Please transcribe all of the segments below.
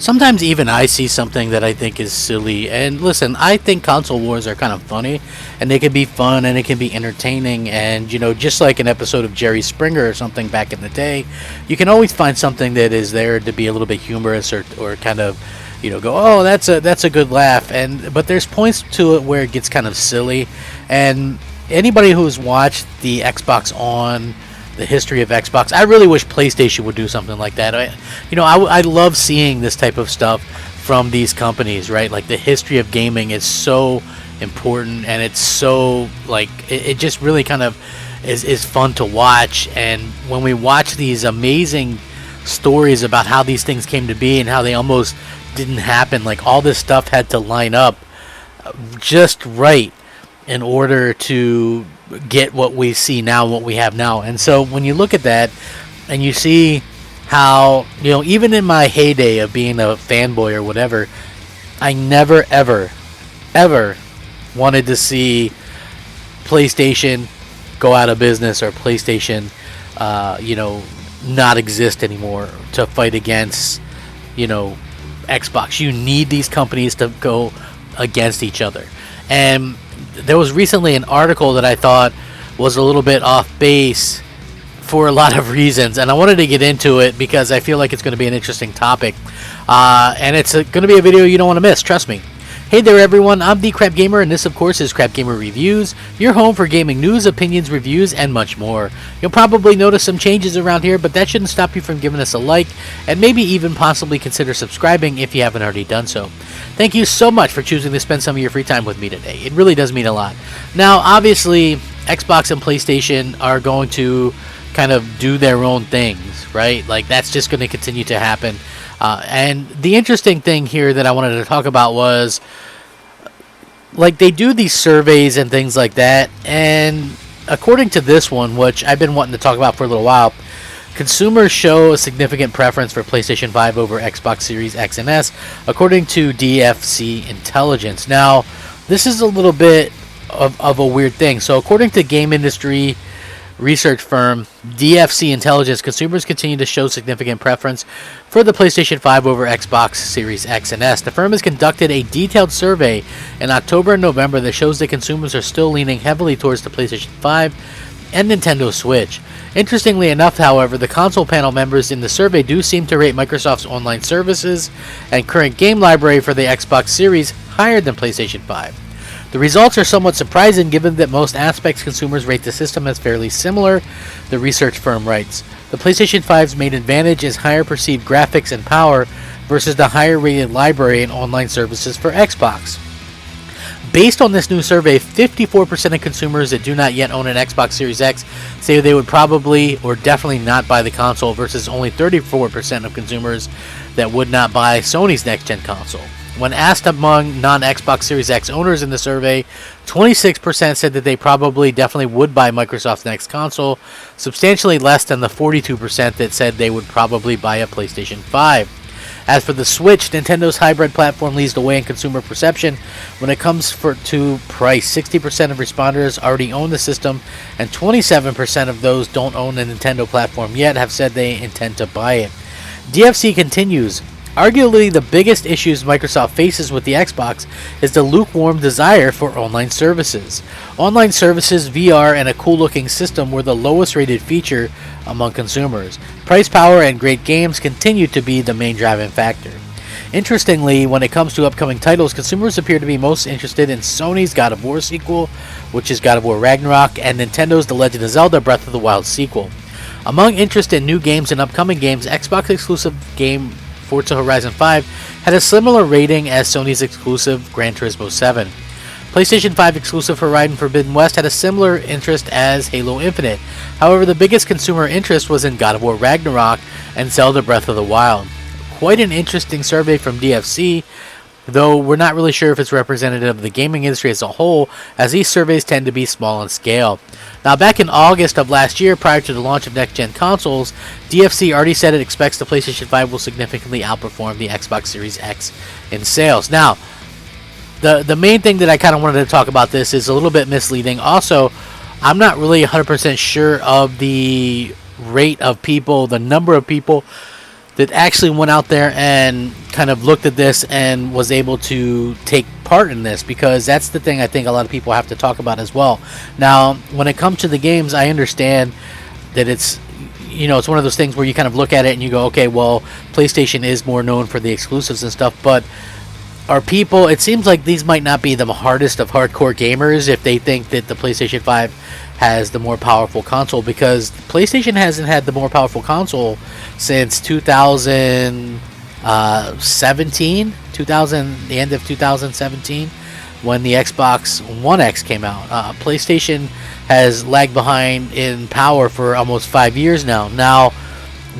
Sometimes even I see something that I think is silly. And listen, I think console wars are kind of funny, and they can be fun and it can be entertaining. And just like an episode of Jerry Springer or something back in the day, you can always find something that is there to be a little bit humorous or kind of go, oh, that's a good laugh. But there's points to it where it gets kind of silly. And anybody who's watched the Xbox On, the history of Xbox, I really wish PlayStation would do something like that. I love seeing this type of stuff from these companies, right? Like, the history of gaming is so important, and it's so, like, it just really kind of is fun to watch. And when we watch these amazing stories about how these things came to be and how they almost didn't happen, like, all this stuff had to line up just right in order to get what we see now, what we have now. And so when you look at that and you see how, even in my heyday of being a fanboy or whatever, I never ever wanted to see PlayStation go out of business, or PlayStation not exist anymore to fight against Xbox. You need these companies to go against each other. And there was recently an article that I thought was a little bit off base for a lot of reasons, and I wanted to get into it because I feel like it's going to be an interesting topic, and it's going to be a video you don't want to miss, trust me. Hey there everyone, I'm the Crapgamer, and this of course is Crapgamer Reviews, your home for gaming news, opinions, reviews, and much more. You'll probably notice some changes around here, but that shouldn't stop you from giving us a like, and maybe even possibly consider subscribing if you haven't already done so. Thank you so much for choosing to spend some of your free time with me today. It really does mean a lot. Now, obviously, Xbox and PlayStation are going to kind of do their own things, right? Like, that's just going to continue to happen. And the interesting thing here that I wanted to talk about was, like, they do these surveys and things like that, and according to this one, which I've been wanting to talk about for a little while, consumers show a significant preference for PlayStation 5 over Xbox Series X and S, according to DFC Intelligence. Now, this is a little bit of a weird thing. So, according to game industry research firm DFC Intelligence, consumers continue to show significant preference for the PlayStation 5 over Xbox Series X and S. The firm has conducted a detailed survey in October and November that shows that consumers are still leaning heavily towards the PlayStation 5 and Nintendo Switch. Interestingly enough, however, the console panel members in the survey do seem to rate Microsoft's online services and current game library for the Xbox Series higher than PlayStation 5. The results are somewhat surprising given that most aspects consumers rate the system as fairly similar, the research firm writes. The PlayStation 5's main advantage is higher perceived graphics and power versus the higher rated library and online services for Xbox. Based on this new survey, 54% of consumers that do not yet own an Xbox Series X say they would probably or definitely not buy the console versus only 34% of consumers that would not buy Sony's next-gen console. When asked among non-Xbox Series X owners in the survey, 26% said that they probably definitely would buy Microsoft's next console, substantially less than the 42% that said they would probably buy a PlayStation 5. As for the Switch, Nintendo's hybrid platform leads the way in consumer perception when it comes to price. 60% of responders already own the system, and 27% of those don't own the Nintendo platform yet have said they intend to buy it. DFC continues, arguably the biggest issues Microsoft faces with the Xbox is the lukewarm desire for online services. Online services, VR, and a cool-looking system were the lowest rated feature among consumers. Price, power, and great games continue to be the main driving factor. Interestingly, when it comes to upcoming titles, consumers appear to be most interested in Sony's God of War sequel, which is God of War Ragnarok, and Nintendo's The Legend of Zelda Breath of the Wild sequel. Among interest in new games and upcoming games, Xbox exclusive game Forza Horizon 5 had a similar rating as Sony's exclusive Gran Turismo 7. PlayStation 5 exclusive Horizon Forbidden West had a similar interest as Halo Infinite. However, the biggest consumer interest was in God of War Ragnarok and Zelda Breath of the Wild. Quite an interesting survey from DFC, though we're not really sure if it's representative of the gaming industry as a whole, as these surveys tend to be small in scale. Now, back in August of last year, prior to the launch of next-gen consoles, DFC already said it expects the PlayStation 5 will significantly outperform the Xbox Series X in sales. Now, the main thing that I kind of wanted to talk about this is a little bit misleading. Also, I'm not really 100% sure of the rate of people, the number of people that actually went out there and kind of looked at this and was able to take part in this, because that's the thing I think a lot of people have to talk about as well. Now, when it comes to the games, I understand that it's one of those things where you kind of look at it and you go, okay, well, PlayStation is more known for the exclusives and stuff, but are people, it seems like these might not be the hardest of hardcore gamers if they think that the PlayStation 5 has the more powerful console, because PlayStation hasn't had the more powerful console since 2017, the end of 2017, when the Xbox One X came out. PlayStation has lagged behind in power for almost 5 years now. Now,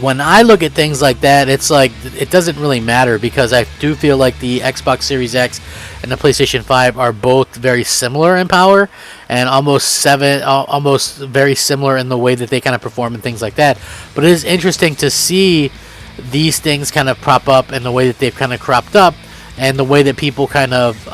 when I look at things like that, it's like it doesn't really matter, because I do feel like the Xbox Series X and the PlayStation 5 are both very similar in power, and almost very similar in the way that they kind of perform and things like that. But it is interesting to see these things kind of prop up and the way that they've kind of cropped up, and the way that people kind of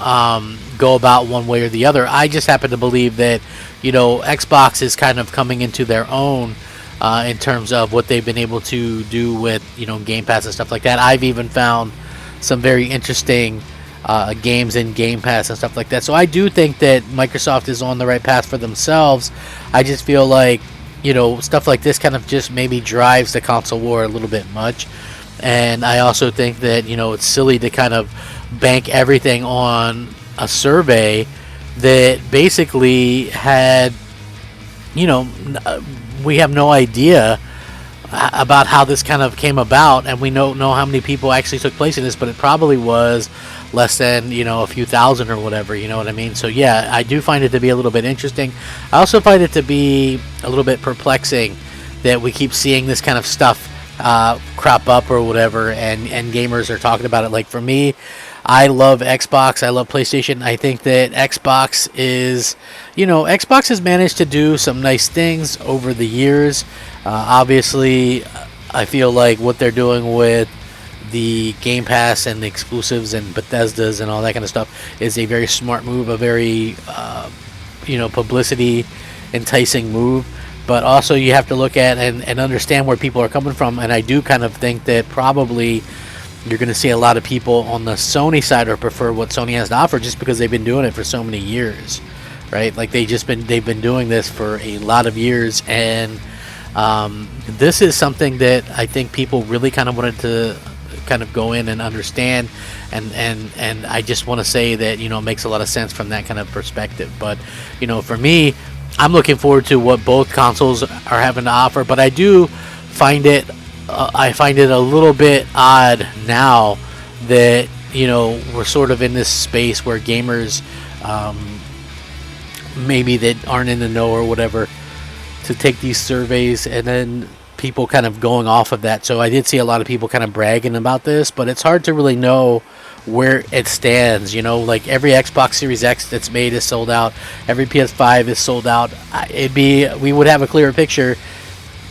go about one way or the other. I just happen to believe that Xbox is kind of coming into their own in terms of what they've been able to do with Game Pass and stuff like that. I've even found some very interesting games in Game Pass and stuff like that. So I do think that Microsoft is on the right path for themselves. I just feel like stuff like this kind of just maybe drives the console war a little bit much. And I also think that it's silly to kind of bank everything on a survey that basically had we have no idea about how this kind of came about, and we don't know how many people actually took place in this, but it probably was less than a few thousand or whatever, you know what I mean? So yeah, I do find it to be a little bit interesting. I also find it to be a little bit perplexing that we keep seeing this kind of stuff crop up or whatever, and gamers are talking about it. Like, for me, I love Xbox, I love PlayStation. I think that Xbox has managed to do some nice things over the years. Obviously, I feel like what they're doing with the Game Pass and the exclusives and Bethesda's and all that kind of stuff is a very smart move, a very publicity enticing move. But also you have to look at and understand where people are coming from, and I do kind of think that probably you're going to see a lot of people on the Sony side or prefer what Sony has to offer, just because they've been doing it for so many years, right? Like they've been doing this for a lot of years, and this is something that I think people really kind of wanted to kind of go in and understand, and I just want to say that it makes a lot of sense from that kind of perspective. But for me, I'm looking forward to what both consoles are having to offer, but I do find it a little bit odd now that we're sort of in this space where gamers maybe that aren't in the know or whatever, to take these surveys and then people kind of going off of that. So I did see a lot of people kind of bragging about this, but it's hard to really know where it stands. Like every Xbox Series X that's made is sold out, every PS5 is sold out. We would have a clearer picture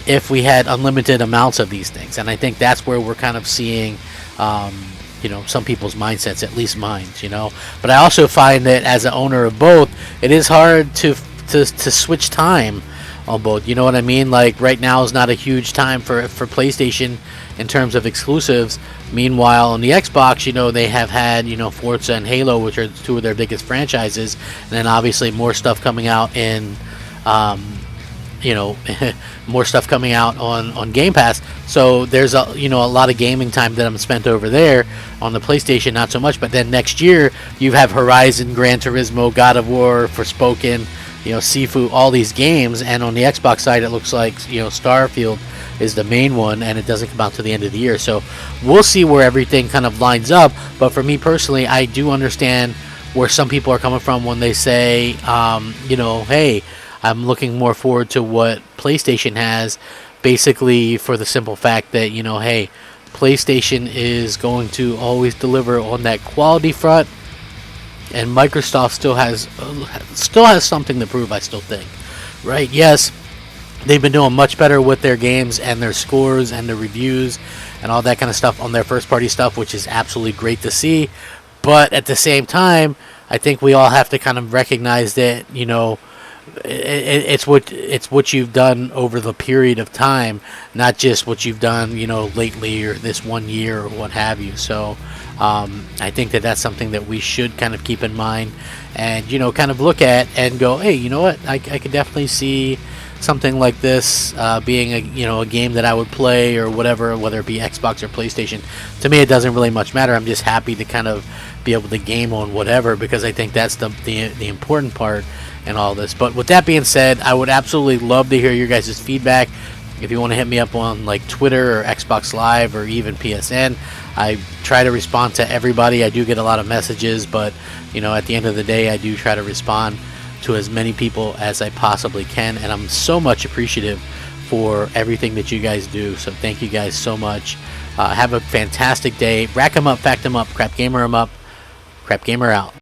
if we had unlimited amounts of these things, and I think that's where we're kind of seeing some people's mindsets, at least mine. But I also find that as an owner of both, it is hard to switch time on both. You know what I mean? Like right now is not a huge time for PlayStation in terms of exclusives. Meanwhile, on the Xbox, they have had Forza and Halo, which are two of their biggest franchises, and then obviously more stuff coming out in more stuff coming out on Game Pass. So there's a lot of gaming time that I'm spent over there. On the PlayStation, not so much. But then next year you have Horizon, Gran Turismo, God of War, Forspoken, Sifu, all these games. And on the Xbox side, it looks like Starfield is the main one, and it doesn't come out to the end of the year. So we'll see where everything kind of lines up. But for me personally, I do understand where some people are coming from when they say, hey, I'm looking more forward to what PlayStation has, basically for the simple fact that, hey, PlayStation is going to always deliver on that quality front, and Microsoft still has something to prove, I still think. Right? Yes, they've been doing much better with their games and their scores and their reviews and all that kind of stuff on their first-party stuff, which is absolutely great to see. But at the same time, I think we all have to kind of recognize that, it's what you've done over the period of time, not just what you've done, lately or this 1 year or what have you. So I think that that's something that we should kind of keep in mind, and kind of look at and go, hey, you know what, I could definitely see something like this being a game that I would play or whatever, whether it be Xbox or PlayStation. To me, it doesn't really much matter. I'm just happy to kind of be able to game on whatever, because I think that's the important part in all this. But with that being said, I would absolutely love to hear your guys' feedback. If you want to hit me up on like Twitter or Xbox Live or even PSN, I try to respond to everybody. I do get a lot of messages, but at the end of the day, I do try to respond to as many people as I possibly can, and I'm so much appreciative for everything that you guys do. So thank you guys so much. Have a fantastic day. Rack 'em up, fact 'em up, crap gamer 'em up, crap gamer out.